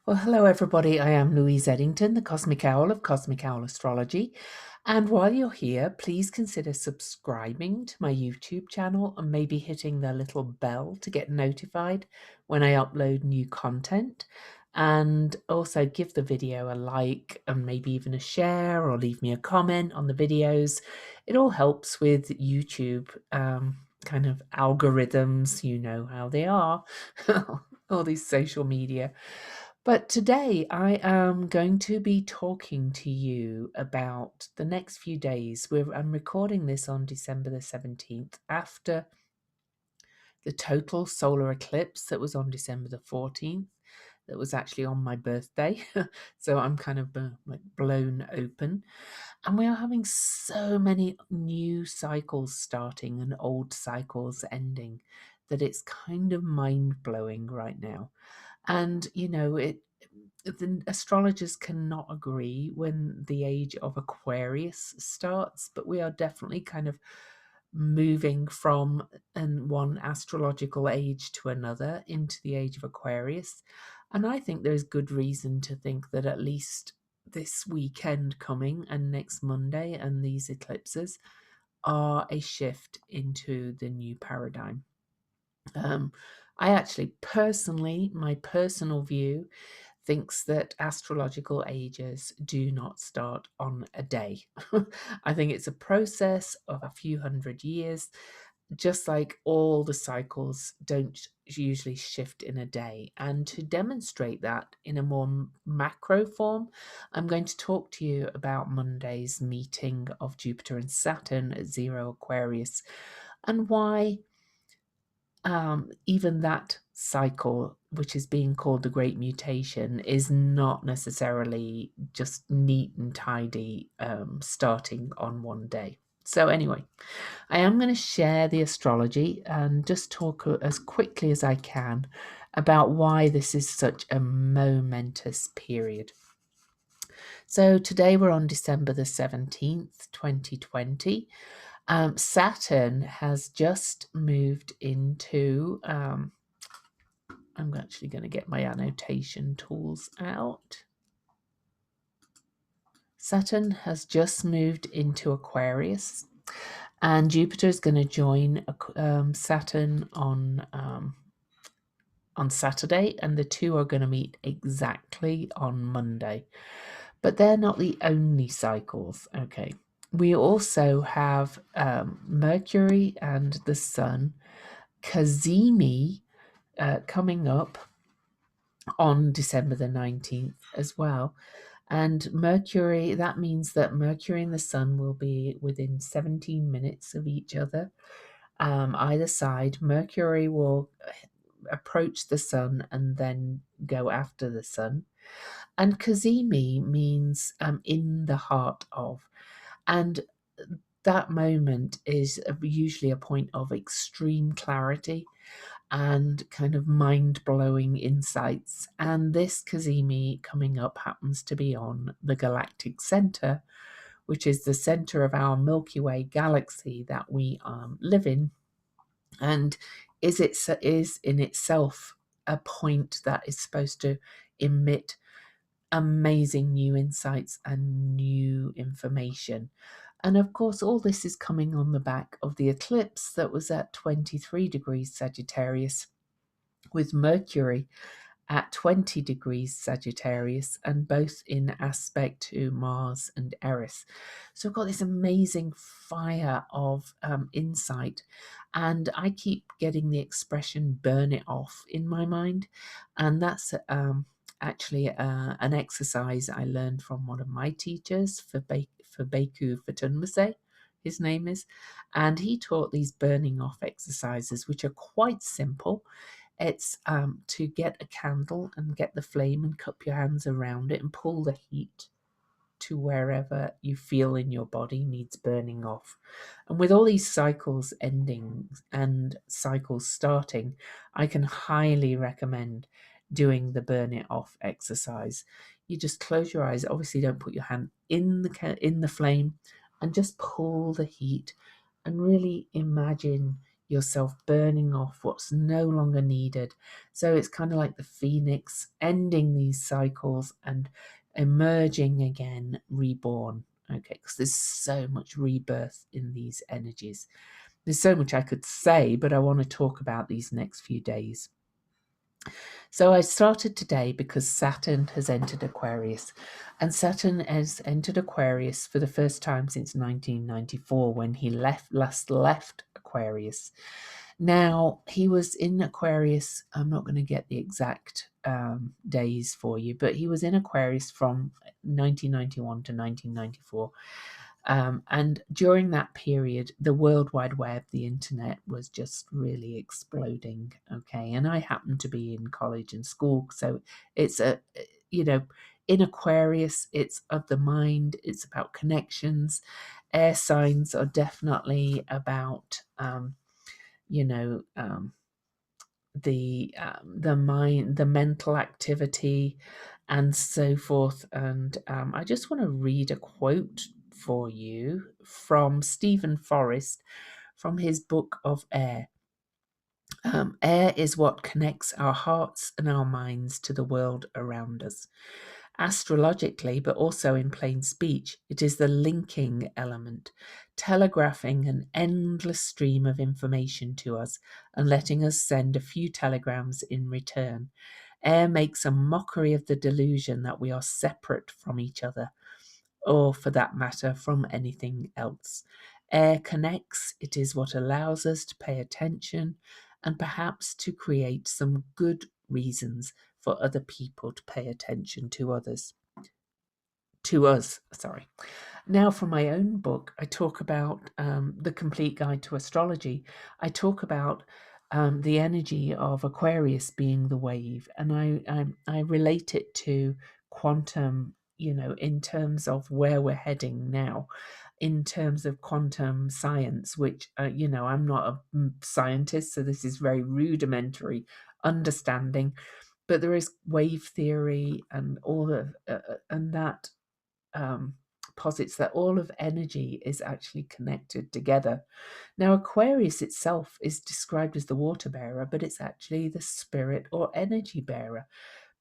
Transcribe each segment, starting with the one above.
Well, hello everybody. I am Louise Eddington, the Cosmic Owl of Cosmic Owl Astrology. And while you're here, please consider subscribing to my YouTube channel and maybe hitting the little bell to get notified when I upload new content. And also give the video a like and maybe even a share, or leave me a comment on the videos. It all helps with YouTube kind of algorithms. You know how they are, all these social media. But today I am going to be talking to you about the next few days. I'm recording this on December the 17th after the total solar eclipse that was on December the 14th. That was actually on my birthday. So I'm kind of like blown open. And we are having so many new cycles starting and old cycles ending that it's kind of mind blowing right now. And, the astrologers cannot agree when the age of Aquarius starts, but we are definitely kind of moving from one astrological age to another into the age of Aquarius. And I think there's good reason to think that at least this weekend coming and next Monday and these eclipses are a shift into the new paradigm. I actually personally, my personal view, thinks that astrological ages do not start on a day. I think it's a process of a few hundred years, just like all the cycles don't usually shift in a day. And to demonstrate that in a more macro form, I'm going to talk to you about Monday's meeting of Jupiter and Saturn at zero Aquarius, and why even that cycle, which is being called the Great Mutation, is not necessarily just neat and tidy, starting on one day. So anyway, I am going to share the astrology and just talk as quickly as I can about why this is such a momentous period. So today we're on December the 17th, 2020. Saturn has just moved into, I'm actually going to get my annotation tools out. Saturn has just moved into Aquarius, and Jupiter is going to join Saturn on Saturday, and the two are going to meet exactly on Monday. But they're not the only cycles. Okay. We also have Mercury and the Sun, Kazemi, coming up on December the 19th as well. And Mercury, that means that Mercury and the Sun will be within 17 minutes of each other, either side. Mercury will approach the Sun and then go after the Sun. And Kazemi means in the heart of. And that moment is usually a point of extreme clarity and kind of mind-blowing insights. And this Kazemi coming up happens to be on the galactic center, which is the center of our Milky Way galaxy that we live in, and is in itself a point that is supposed to emit amazing new insights and new information. And of course, all this is coming on the back of the eclipse that was at 23 degrees Sagittarius, with Mercury at 20 degrees Sagittarius, and both in aspect to Mars and Eris. So I've got this amazing fire of insight, and I keep getting the expression "burn it off" in my mind, and that's actually an exercise I learned from one of my teachers, for Beku Fatunmase, his name is, and he taught these burning off exercises, which are quite simple. It's to get a candle and get the flame and cup your hands around it and pull the heat to wherever you feel in your body needs burning off. And with all these cycles ending and cycles starting, I can highly recommend doing the burn it off exercise. You just close your eyes. Obviously, don't put your hand in the flame, and just pull the heat and really imagine yourself burning off what's no longer needed. So it's kind of like the phoenix, ending these cycles and emerging again, reborn. Okay, because there's so much rebirth in these energies. There's so much I could say, but I want to talk about these next few days. So I started today because Saturn has entered Aquarius, and Saturn has entered Aquarius for the first time since 1994 when he last left Aquarius. Now, he was in Aquarius, I'm not going to get the exact days for you, but he was in Aquarius from 1991 to 1994. And during that period, the World Wide Web, the internet, was just really exploding. Okay. And I happened to be in college and school. So it's in Aquarius, it's of the mind, it's about connections. Air signs are definitely about, the mind, the mental activity, and so forth. And I just want to read a quote for you from Stephen Forrest from his book of Air. Air is what connects our hearts and our minds to the world around us. Astrologically, but also in plain speech, it is the linking element, telegraphing an endless stream of information to us and letting us send a few telegrams in return. Air makes a mockery of the delusion that we are separate from each other, or for that matter, from anything else. Air connects, it is what allows us to pay attention and perhaps to create some good reasons for other people to pay attention to us. Now, from my own book, I talk about the Complete Guide to Astrology. I talk about the energy of Aquarius being the wave, and I relate it to quantum, in terms of where we're heading now, in terms of quantum science, which, I'm not a scientist, so this is very rudimentary understanding, but there is wave theory and all of, and that posits that all of energy is actually connected together. Now, Aquarius itself is described as the water bearer, but it's actually the spirit or energy bearer,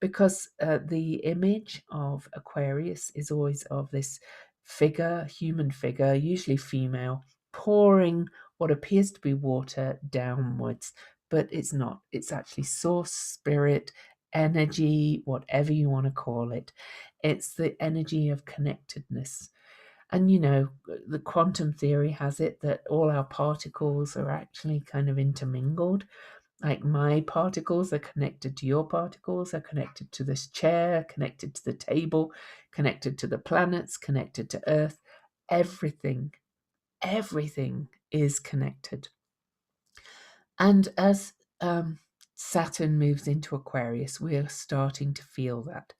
because the image of Aquarius is always of this figure, human figure, usually female, pouring what appears to be water downwards, but it's not. It's actually source, spirit, energy, whatever you want to call it. It's the energy of connectedness. And, the quantum theory has it that all our particles are actually kind of intermingled. Like my particles are connected to your particles, are connected to this chair, connected to the table, connected to the planets, connected to Earth. Everything is connected. And as Saturn moves into Aquarius, we are starting to feel that.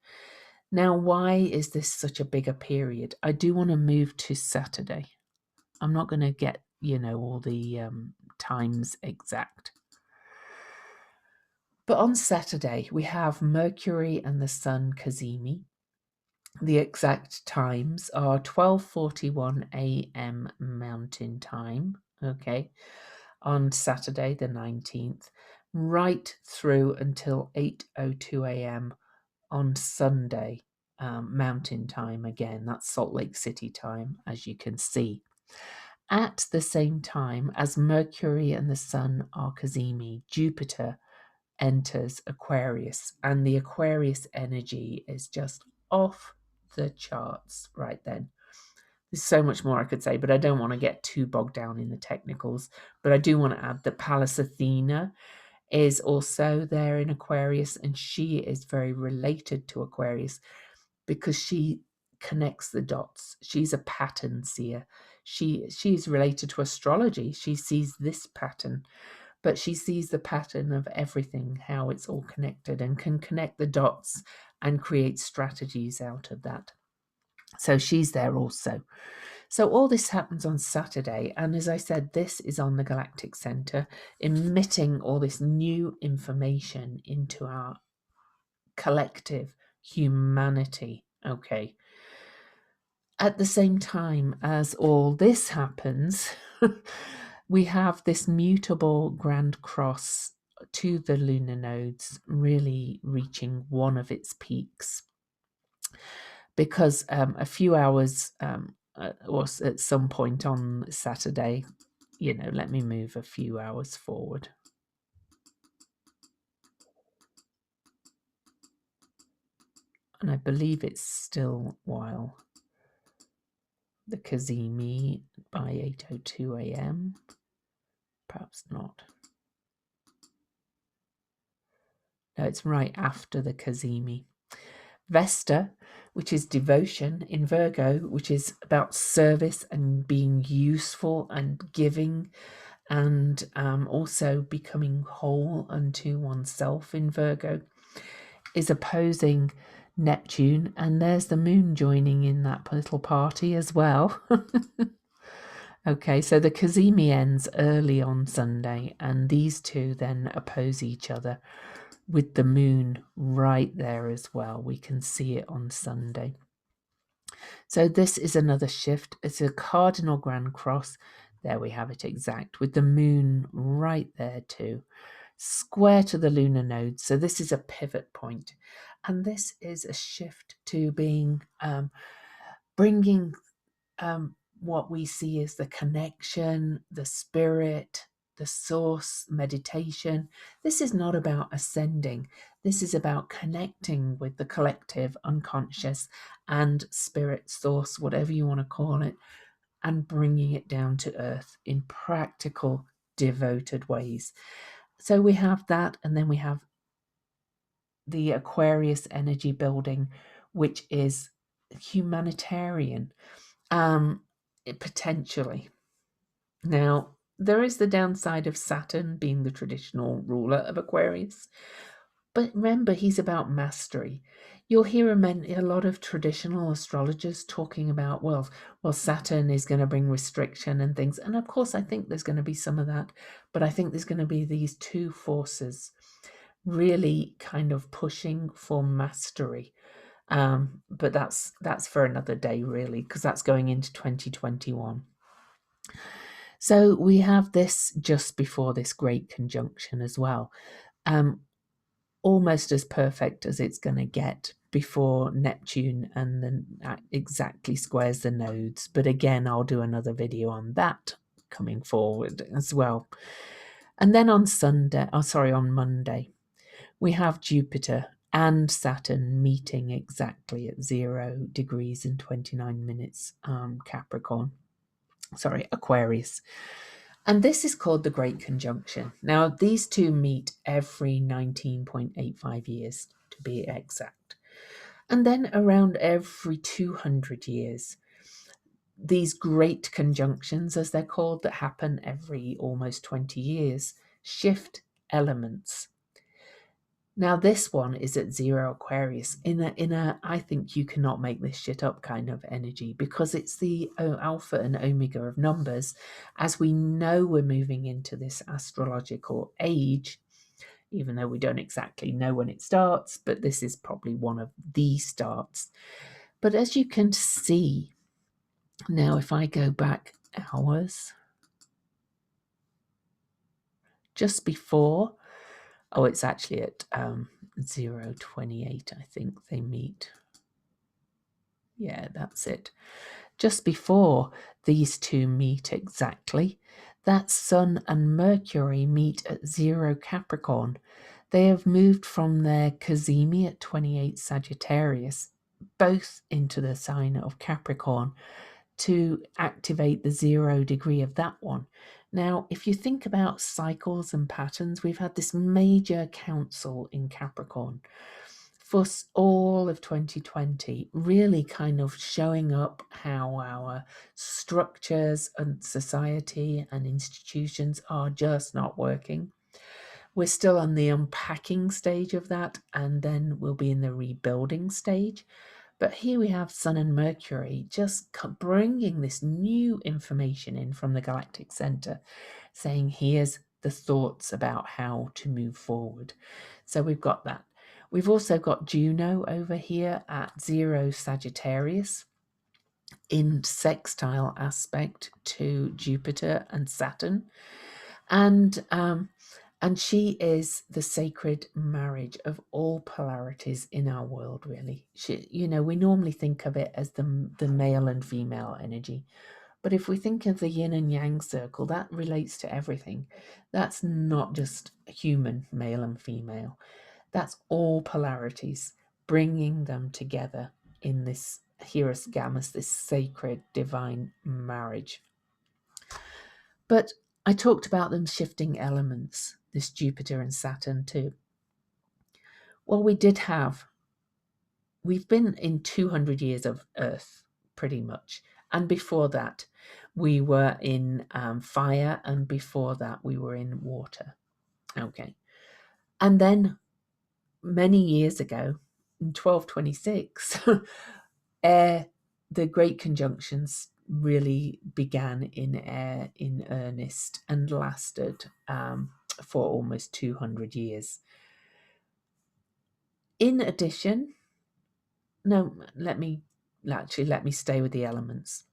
Now, why is this such a bigger period? I do want to move to Saturday. I'm not going to get, all the times exact. But on Saturday, we have Mercury and the Sun cazimi. The exact times are 12:41 a.m. Mountain Time, okay, on Saturday the 19th, right through until 8:02 a.m. on Sunday, Mountain Time again. That's Salt Lake City time, as you can see. At the same time as Mercury and the Sun are cazimi, Jupiter enters Aquarius, and the Aquarius energy is just off the charts right then. There's so much more I could say, but I don't want to get too bogged down in the technicals. But I do want to add that Pallas Athena is also there in Aquarius, and she is very related to Aquarius because she connects the dots. She's a pattern seer. She's related to astrology. She sees this pattern, but she sees the pattern of everything, how it's all connected, and can connect the dots and create strategies out of that. So she's there also. So all this happens on Saturday, and as I said, this is on the galactic center, emitting all this new information into our collective humanity. Okay. At the same time as all this happens, We have this mutable grand cross to the lunar nodes really reaching one of its peaks, because a few hours or at some point on Saturday, let me move a few hours forward. And I believe it's still while the Kazemi by 8:02 a.m. Perhaps not. No, it's right after the Kazemi. Vesta, which is devotion in Virgo, which is about service and being useful and giving, and also becoming whole unto oneself in Virgo, is opposing Neptune, and there's the moon joining in that little party as well. Okay, so the Kazemi ends early on Sunday, and these two then oppose each other with the moon right there as well. We can see it on Sunday. So this is another shift. It's a cardinal grand cross. There we have it exact, with the moon right there too, square to the lunar node. So this is a pivot point, and this is a shift to being bringing what we see as the connection, the spirit, the source, meditation. This is not about ascending. This is about connecting with the collective, unconscious, and spirit source, whatever you want to call it, and bringing it down to earth in practical, devoted ways. So we have that, and then we have the Aquarius energy building, which is humanitarian, potentially. Now, there is the downside of Saturn being the traditional ruler of Aquarius, but remember, he's about mastery. You'll hear a lot of traditional astrologers talking about, well, Saturn is going to bring restriction and things. And of course, I think there's going to be some of that, but I think there's going to be these two forces really kind of pushing for mastery. But that's for another day, really, because that's going into 2021. So we have this just before this great conjunction as well. Almost as perfect as it's going to get before Neptune and then exactly squares the nodes. But again, I'll do another video on that coming forward as well. And then on Monday, we have Jupiter and Saturn meeting exactly at 0 degrees and 29 minutes, Aquarius. And this is called the Great Conjunction. Now, these two meet every 19.85 years, to be exact. And then around every 200 years, these great conjunctions, as they're called, that happen every almost 20 years, shift elements. Now, this one is at 0 Aquarius in a I think you cannot make this shit up kind of energy, because it's the alpha and omega of numbers. As we know, we're moving into this astrological age, even though we don't exactly know when it starts, but this is probably one of the starts. But as you can see, now if I go back hours, just before, it's actually at 0:28, I think they meet. Yeah, that's it. Just before these two meet exactly, that Sun and Mercury meet at 0 Capricorn. They have moved from their Kazemi at 28 Sagittarius, both into the sign of Capricorn, to activate the 0 degree of that one. Now, if you think about cycles and patterns, we've had this major council in Capricorn for all of 2020, really kind of showing up how our structures and society and institutions are just not working. We're still on the unpacking stage of that, and then we'll be in the rebuilding stage. But here we have Sun and Mercury just bringing this new information in from the galactic center, saying, here's the thoughts about how to move forward. So we've got that. We've also got Juno over here at 0 Sagittarius. in sextile aspect to Jupiter and Saturn. And she is the sacred marriage of all polarities in our world, really. She, we normally think of it as the male and female energy. But if we think of the yin and yang circle, that relates to everything. That's not just human, male and female. That's all polarities, bringing them together in this Hieros Gammas, this sacred divine marriage. But I talked about them shifting elements, this Jupiter and Saturn too. Well, we've been in 200 years of Earth, pretty much. And before that, we were in fire, and before that, we were in water. Okay. And then many years ago, in 1226, air, the great conjunctions really began in air in earnest and lasted for almost 200 years. In addition, let me stay with the elements.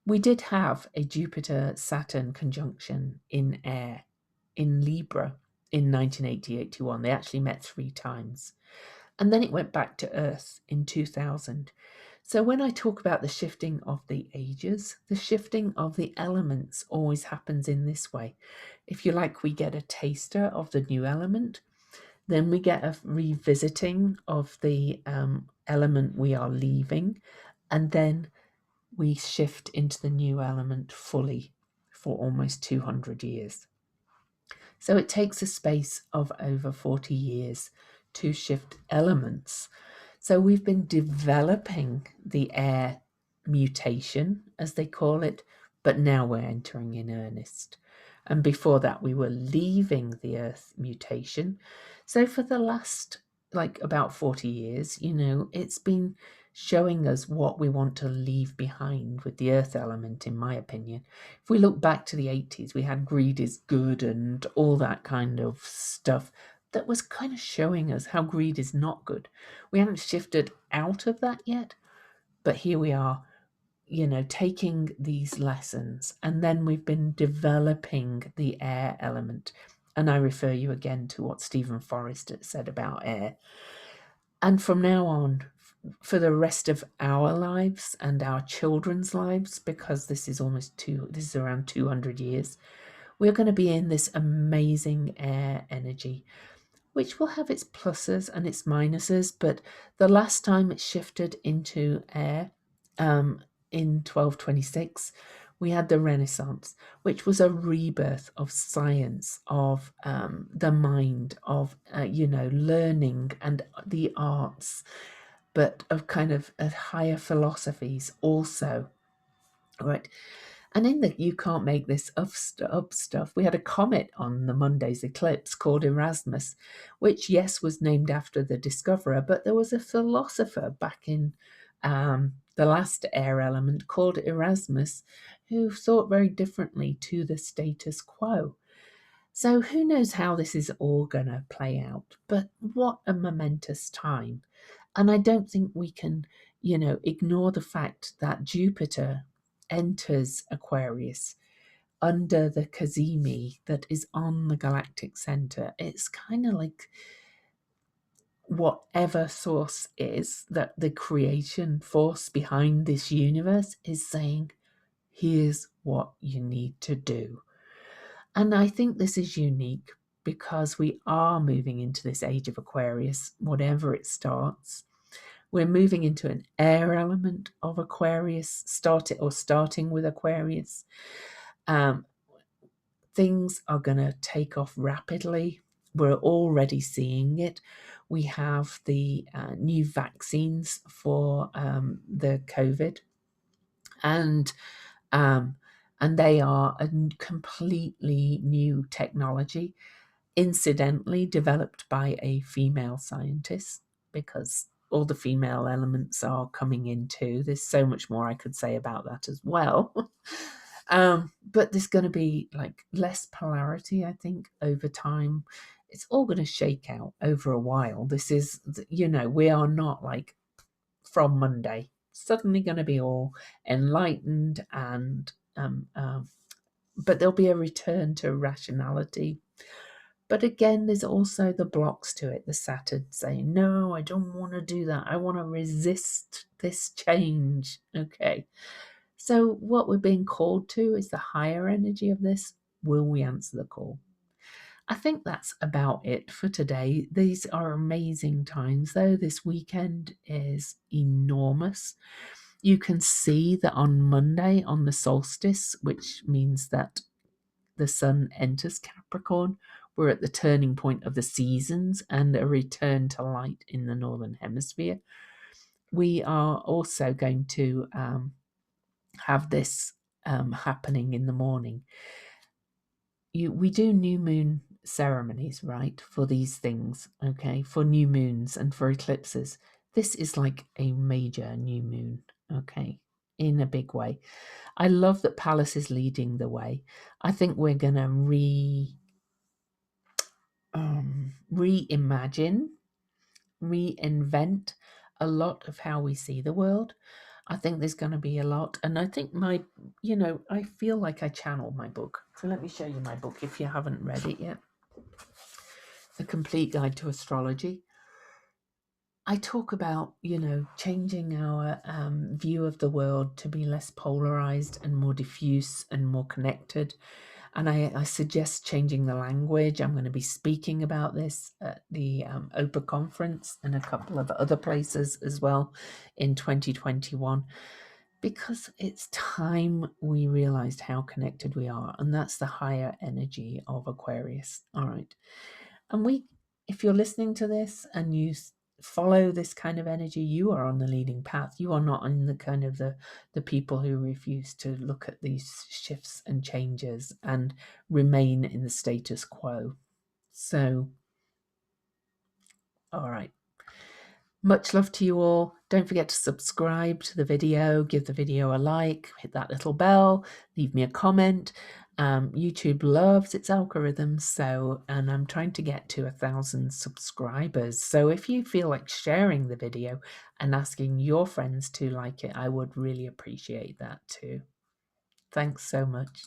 We did have a Jupiter-Saturn conjunction in air in Libra in 1980-81. They actually met 3 times. And then it went back to Earth in 2000. So when I talk about the shifting of the ages, the shifting of the elements always happens in this way. If you like, we get a taster of the new element, then we get a revisiting of the element we are leaving, and then we shift into the new element fully for almost 200 years. So it takes a space of over 40 years to shift elements. So we've been developing the air mutation, as they call it, but now we're entering in earnest. And before that, we were leaving the Earth mutation. So for the last, about 40 years, it's been showing us what we want to leave behind with the Earth element, in my opinion. If we look back to the 80s, we had greed is good and all that kind of stuff that was kind of showing us how greed is not good. We haven't shifted out of that yet, but here we are, taking these lessons, and then we've been developing the air element. And I refer you again to what Stephen Forrest said about air. And from now on, for the rest of our lives and our children's lives, because this is around 200 years, we're going to be in this amazing air energy, which will have its pluses and its minuses. But the last time it shifted into air, in 1226, we had the Renaissance, which was a rebirth of science, of the mind, of learning and the arts, but of kind of higher philosophies also, right? And in the You Can't Make This Up stuff, we had a comet on the Monday's eclipse called Erasmus, which, yes, was named after the discoverer, but there was a philosopher back in the last air element called Erasmus who thought very differently to the status quo. So who knows how this is all going to play out, but what a momentous time. And I don't think we can, ignore the fact that Jupiter enters Aquarius under the Cazimi that is on the galactic center. It's kind of like whatever source is, that the creation force behind this universe is saying, here's what you need to do. And I think this is unique because we are moving into this age of Aquarius, whatever it starts. We're moving into an air element of Aquarius, starting with Aquarius. Things are going to take off rapidly. We're already seeing it. We have the new vaccines for the COVID, and they are a completely new technology, incidentally developed by a female scientist, because all the female elements are coming in too. There's so much more I could say about that as well. But there's going to be less polarity, I think, over time. It's all going to shake out over a while. This is, we are not from Monday. suddenly going to be all enlightened and but there'll be a return to rationality. But again, there's also the blocks to it. The Saturn saying, no, I don't want to do that. I want to resist this change. Okay. So what we're being called to is the higher energy of this. Will we answer the call? I think that's about it for today. These are amazing times, though. This weekend is enormous. You can see that on Monday, on the solstice, which means that the sun enters Capricorn, we're at the turning point of the seasons and a return to light in the Northern Hemisphere. We are also going to have this happening in the morning. We do new moon ceremonies, right, for these things, okay, for new moons and for eclipses. This is like a major new moon, okay, in a big way. I love that Palace is leading the way. I think we're going to reimagine, reinvent a lot of how we see the world. I think there's going to be a lot. And I think I feel like I channel my book. So let me show you my book if you haven't read it yet. The Complete Guide to Astrology. I talk about, changing our view of the world to be less polarized and more diffuse and more connected. And I suggest changing the language. I'm going to be speaking about this at the OPA conference and a couple of other places as well in 2021, because it's time we realized how connected we are. And that's the higher energy of Aquarius. All right. And if you're listening to this and you follow this kind of energy, you are on the leading path. You are not in the kind of the people who refuse to look at these shifts and changes and remain in the status quo. So, all right. Much love to you all. Don't forget to subscribe to the video, give the video a like, hit that little bell, leave me a comment. YouTube loves its algorithms, and I'm trying to get to 1,000 subscribers. So if you feel like sharing the video and asking your friends to like it, I would really appreciate that too. Thanks so much.